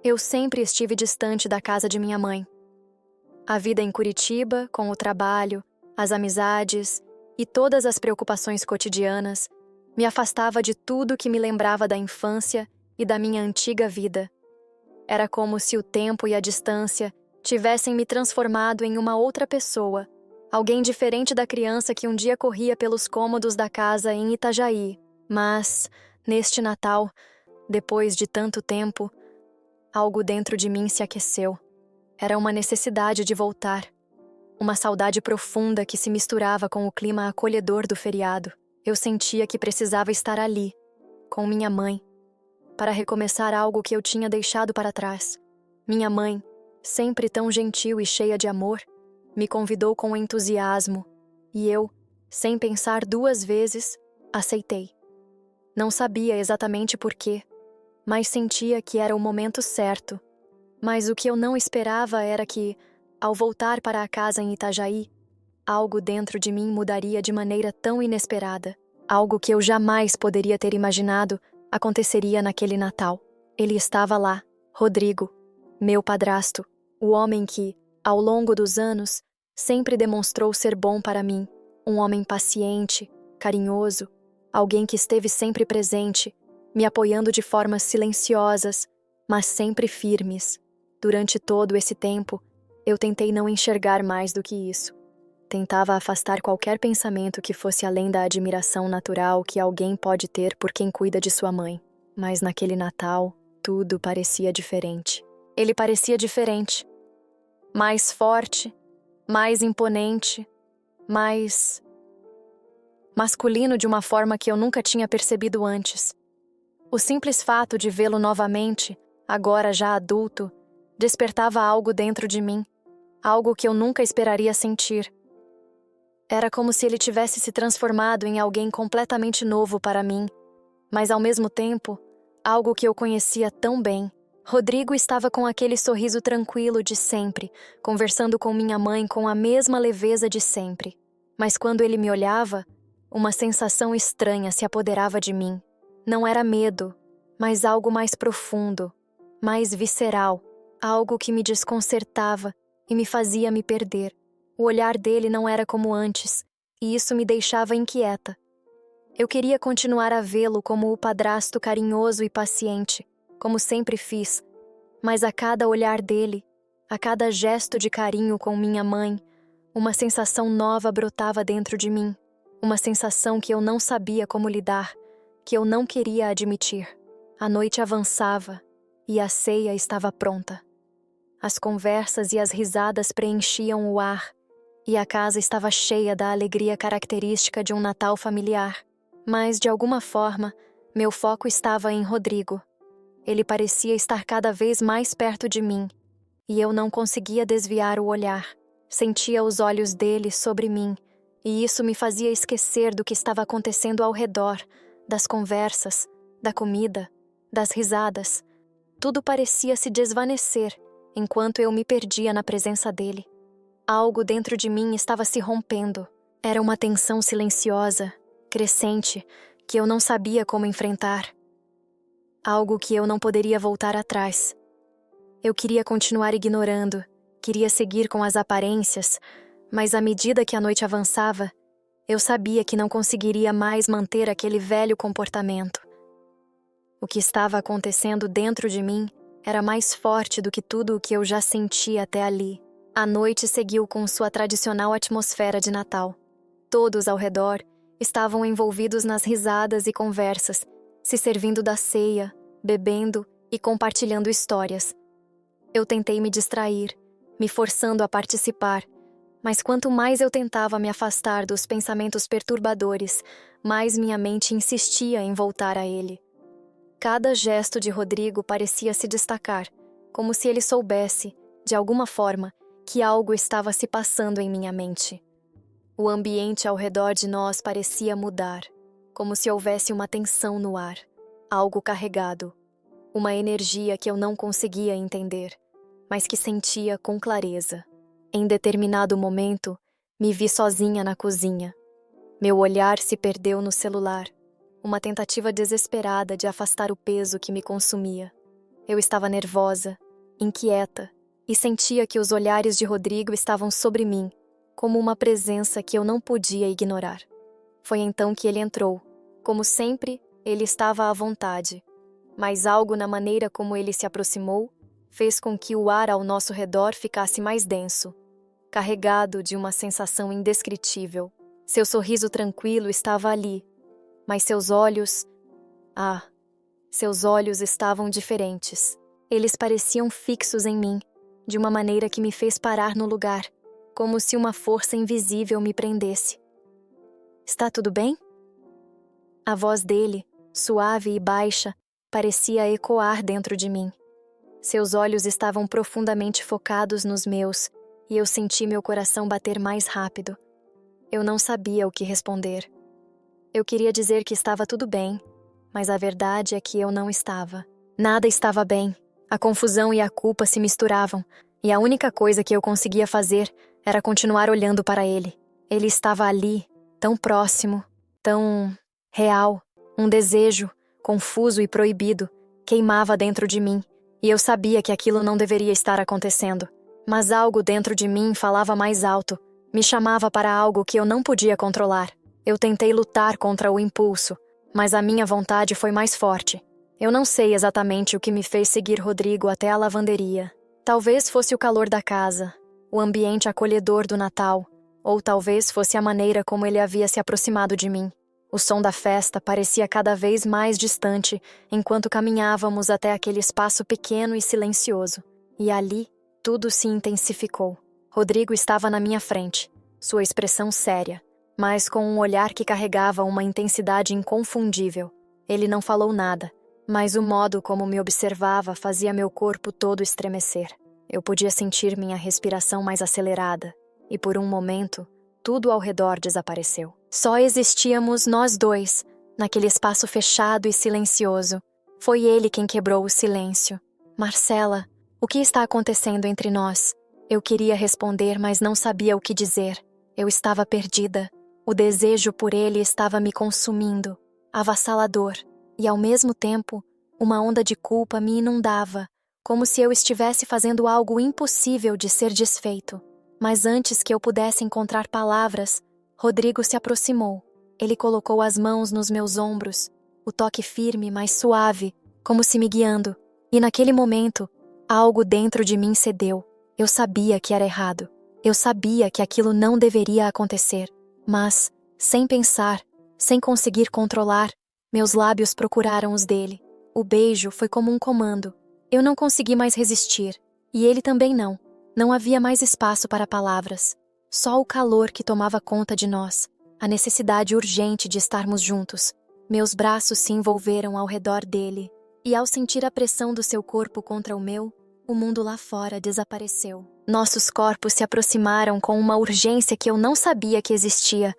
Eu sempre estive distante da casa de minha mãe. A vida em Curitiba, com o trabalho, as amizades e todas as preocupações cotidianas, me afastava de tudo que me lembrava da infância e da minha antiga vida. Era como se o tempo e a distância tivessem me transformado em uma outra pessoa, alguém diferente da criança que um dia corria pelos cômodos da casa em Itajaí. Mas, neste Natal, depois de tanto tempo, algo dentro de mim se aqueceu. Era uma necessidade de voltar. Uma saudade profunda que se misturava com o clima acolhedor do feriado. Eu sentia que precisava estar ali, com minha mãe, para recomeçar algo que eu tinha deixado para trás. Minha mãe, sempre tão gentil e cheia de amor, me convidou com entusiasmo e eu, sem pensar duas vezes, aceitei. Não sabia exatamente por quê, mas sentia que era o momento certo. Mas o que eu não esperava era que, ao voltar para a casa em Itajaí, algo dentro de mim mudaria de maneira tão inesperada. Algo que eu jamais poderia ter imaginado aconteceria naquele Natal. Ele estava lá, Rodrigo, meu padrasto, o homem que, ao longo dos anos, sempre demonstrou ser bom para mim. Um homem paciente, carinhoso, alguém que esteve sempre presente, me apoiando de formas silenciosas, mas sempre firmes. Durante todo esse tempo, eu tentei não enxergar mais do que isso. Tentava afastar qualquer pensamento que fosse além da admiração natural que alguém pode ter por quem cuida de sua mãe. Mas naquele Natal, tudo parecia diferente. Ele parecia diferente. Mais forte, mais imponente, mais masculino de uma forma que eu nunca tinha percebido antes. O simples fato de vê-lo novamente, agora já adulto, despertava algo dentro de mim, algo que eu nunca esperaria sentir. Era como se ele tivesse se transformado em alguém completamente novo para mim, mas ao mesmo tempo, algo que eu conhecia tão bem. Rodrigo estava com aquele sorriso tranquilo de sempre, conversando com minha mãe com a mesma leveza de sempre. Mas quando ele me olhava, uma sensação estranha se apoderava de mim. Não era medo, mas algo mais profundo, mais visceral, algo que me desconcertava e me fazia me perder. O olhar dele não era como antes, e isso me deixava inquieta. Eu queria continuar a vê-lo como o padrasto carinhoso e paciente, como sempre fiz, mas a cada olhar dele, a cada gesto de carinho com minha mãe, uma sensação nova brotava dentro de mim, uma sensação que eu não sabia como lidar, que eu não queria admitir. A noite avançava e a ceia estava pronta. As conversas e as risadas preenchiam o ar, e a casa estava cheia da alegria característica de um Natal familiar. Mas, de alguma forma, meu foco estava em Rodrigo. Ele parecia estar cada vez mais perto de mim, e eu não conseguia desviar o olhar. Sentia os olhos dele sobre mim, e isso me fazia esquecer do que estava acontecendo ao redor, das conversas, da comida, das risadas. Tudo parecia se desvanecer, enquanto eu me perdia na presença dele. Algo dentro de mim estava se rompendo. Era uma tensão silenciosa, crescente, que eu não sabia como enfrentar. Algo que eu não poderia voltar atrás. Eu queria continuar ignorando, queria seguir com as aparências, mas à medida que a noite avançava, eu sabia que não conseguiria mais manter aquele velho comportamento. O que estava acontecendo dentro de mim era mais forte do que tudo o que eu já sentia até ali. A noite seguiu com sua tradicional atmosfera de Natal. Todos ao redor estavam envolvidos nas risadas e conversas, se servindo da ceia, bebendo e compartilhando histórias. Eu tentei me distrair, me forçando a participar, mas quanto mais eu tentava me afastar dos pensamentos perturbadores, mais minha mente insistia em voltar a ele. Cada gesto de Rodrigo parecia se destacar, como se ele soubesse, de alguma forma, que algo estava se passando em minha mente. O ambiente ao redor de nós parecia mudar, como se houvesse uma tensão no ar, algo carregado, uma energia que eu não conseguia entender, mas que sentia com clareza. Em determinado momento, me vi sozinha na cozinha. Meu olhar se perdeu no celular, uma tentativa desesperada de afastar o peso que me consumia. Eu estava nervosa, inquieta, e sentia que os olhares de Rodrigo estavam sobre mim, como uma presença que eu não podia ignorar. Foi então que ele entrou. Como sempre, ele estava à vontade, mas algo na maneira como ele se aproximou fez com que o ar ao nosso redor ficasse mais denso, carregado de uma sensação indescritível. Seu sorriso tranquilo estava ali, mas seus olhos estavam diferentes. Eles pareciam fixos em mim, de uma maneira que me fez parar no lugar, como se uma força invisível me prendesse. "Está tudo bem?" A voz dele, suave e baixa, parecia ecoar dentro de mim. Seus olhos estavam profundamente focados nos meus, e eu senti meu coração bater mais rápido. Eu não sabia o que responder. Eu queria dizer que estava tudo bem, mas a verdade é que eu não estava. Nada estava bem. A confusão e a culpa se misturavam, e a única coisa que eu conseguia fazer era continuar olhando para ele. Ele estava ali, tão próximo, tão real. Um desejo, confuso e proibido, queimava dentro de mim, e eu sabia que aquilo não deveria estar acontecendo. Mas algo dentro de mim falava mais alto, me chamava para algo que eu não podia controlar. Eu tentei lutar contra o impulso, mas a minha vontade foi mais forte. Eu não sei exatamente o que me fez seguir Rodrigo até a lavanderia. Talvez fosse o calor da casa, o ambiente acolhedor do Natal, ou talvez fosse a maneira como ele havia se aproximado de mim. O som da festa parecia cada vez mais distante enquanto caminhávamos até aquele espaço pequeno e silencioso. E ali, tudo se intensificou. Rodrigo estava na minha frente, sua expressão séria, mas com um olhar que carregava uma intensidade inconfundível. Ele não falou nada, mas o modo como me observava fazia meu corpo todo estremecer. Eu podia sentir minha respiração mais acelerada, e por um momento, tudo ao redor desapareceu. Só existíamos nós dois, naquele espaço fechado e silencioso. Foi ele quem quebrou o silêncio. "Marcela, o que está acontecendo entre nós?" Eu queria responder, mas não sabia o que dizer. Eu estava perdida. O desejo por ele estava me consumindo, avassalador, e ao mesmo tempo, uma onda de culpa me inundava, como se eu estivesse fazendo algo impossível de ser desfeito. Mas antes que eu pudesse encontrar palavras, Rodrigo se aproximou. Ele colocou as mãos nos meus ombros, o toque firme, mas suave, como se me guiando. E naquele momento, algo dentro de mim cedeu. Eu sabia que era errado. Eu sabia que aquilo não deveria acontecer. Mas, sem pensar, sem conseguir controlar, meus lábios procuraram os dele. O beijo foi como um comando. Eu não consegui mais resistir, e ele também não. Não havia mais espaço para palavras. Só o calor que tomava conta de nós, a necessidade urgente de estarmos juntos. Meus braços se envolveram ao redor dele, e ao sentir a pressão do seu corpo contra o meu, o mundo lá fora desapareceu. Nossos corpos se aproximaram com uma urgência que eu não sabia que existia,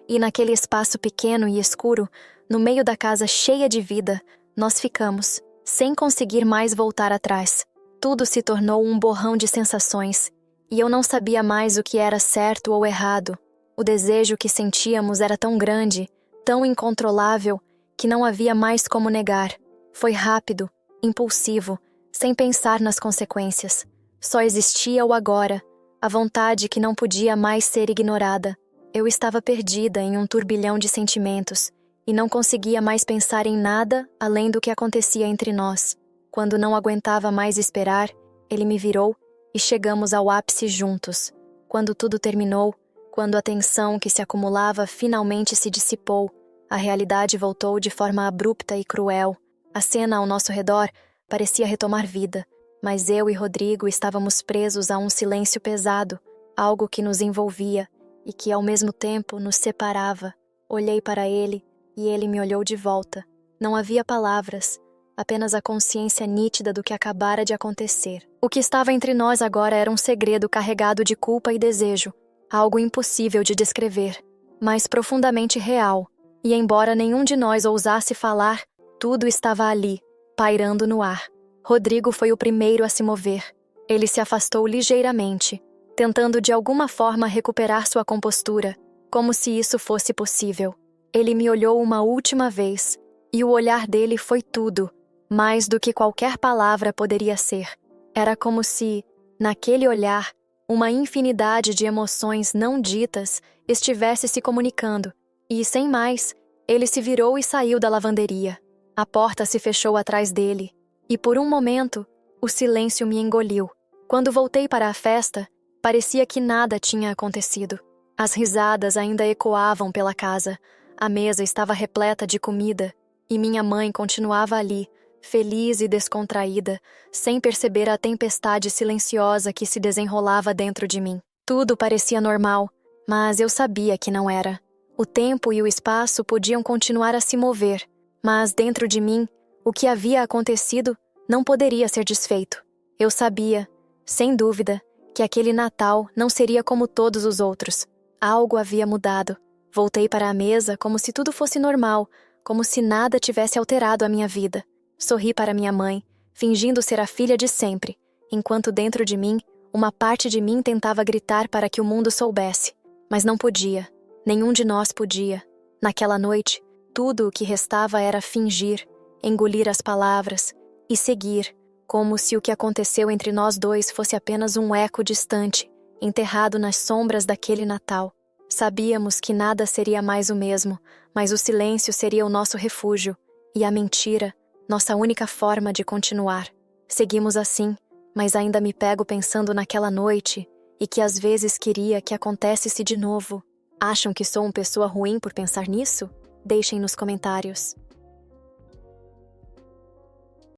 e naquele espaço pequeno e escuro, no meio da casa cheia de vida, nós ficamos, sem conseguir mais voltar atrás. Tudo se tornou um borrão de sensações, e eu não sabia mais o que era certo ou errado. O desejo que sentíamos era tão grande, tão incontrolável, que não havia mais como negar. Foi rápido, impulsivo, sem pensar nas consequências. Só existia o agora, a vontade que não podia mais ser ignorada. Eu estava perdida em um turbilhão de sentimentos, e não conseguia mais pensar em nada além do que acontecia entre nós. Quando não aguentava mais esperar, ele me virou e chegamos ao ápice juntos. Quando tudo terminou, quando a tensão que se acumulava finalmente se dissipou, a realidade voltou de forma abrupta e cruel. A cena ao nosso redor parecia retomar vida, mas eu e Rodrigo estávamos presos a um silêncio pesado, algo que nos envolvia e que ao mesmo tempo nos separava. Olhei para ele e ele me olhou de volta. Não havia palavras, apenas a consciência nítida do que acabara de acontecer. O que estava entre nós agora era um segredo carregado de culpa e desejo, algo impossível de descrever, mas profundamente real. E embora nenhum de nós ousasse falar, tudo estava ali, pairando no ar. Rodrigo foi o primeiro a se mover. Ele se afastou ligeiramente, tentando de alguma forma recuperar sua compostura, como se isso fosse possível. Ele me olhou uma última vez, e o olhar dele foi tudo. mais do que qualquer palavra poderia ser. Era como se, naquele olhar, uma infinidade de emoções não ditas estivesse se comunicando, e, sem mais, ele se virou e saiu da lavanderia. A porta se fechou atrás dele, e por um momento, o silêncio me engoliu. Quando voltei para a festa, parecia que nada tinha acontecido. As risadas ainda ecoavam pela casa, a mesa estava repleta de comida, e minha mãe continuava ali, feliz e descontraída, sem perceber a tempestade silenciosa que se desenrolava dentro de mim. Tudo parecia normal, mas eu sabia que não era. O tempo e o espaço podiam continuar a se mover, mas dentro de mim, o que havia acontecido não poderia ser desfeito. Eu sabia, sem dúvida, que aquele Natal não seria como todos os outros. Algo havia mudado. Voltei para a mesa como se tudo fosse normal, como se nada tivesse alterado a minha vida. Sorri para minha mãe, fingindo ser a filha de sempre, enquanto dentro de mim, uma parte de mim tentava gritar para que o mundo soubesse. Mas não podia. Nenhum de nós podia. Naquela noite, tudo o que restava era fingir, engolir as palavras e seguir, como se o que aconteceu entre nós dois fosse apenas um eco distante, enterrado nas sombras daquele Natal. Sabíamos que nada seria mais o mesmo, mas o silêncio seria o nosso refúgio, e a mentira, nossa única forma de continuar. Seguimos assim, mas ainda me pego pensando naquela noite e que às vezes queria que acontecesse de novo. Acham que sou uma pessoa ruim por pensar nisso? Deixem nos comentários.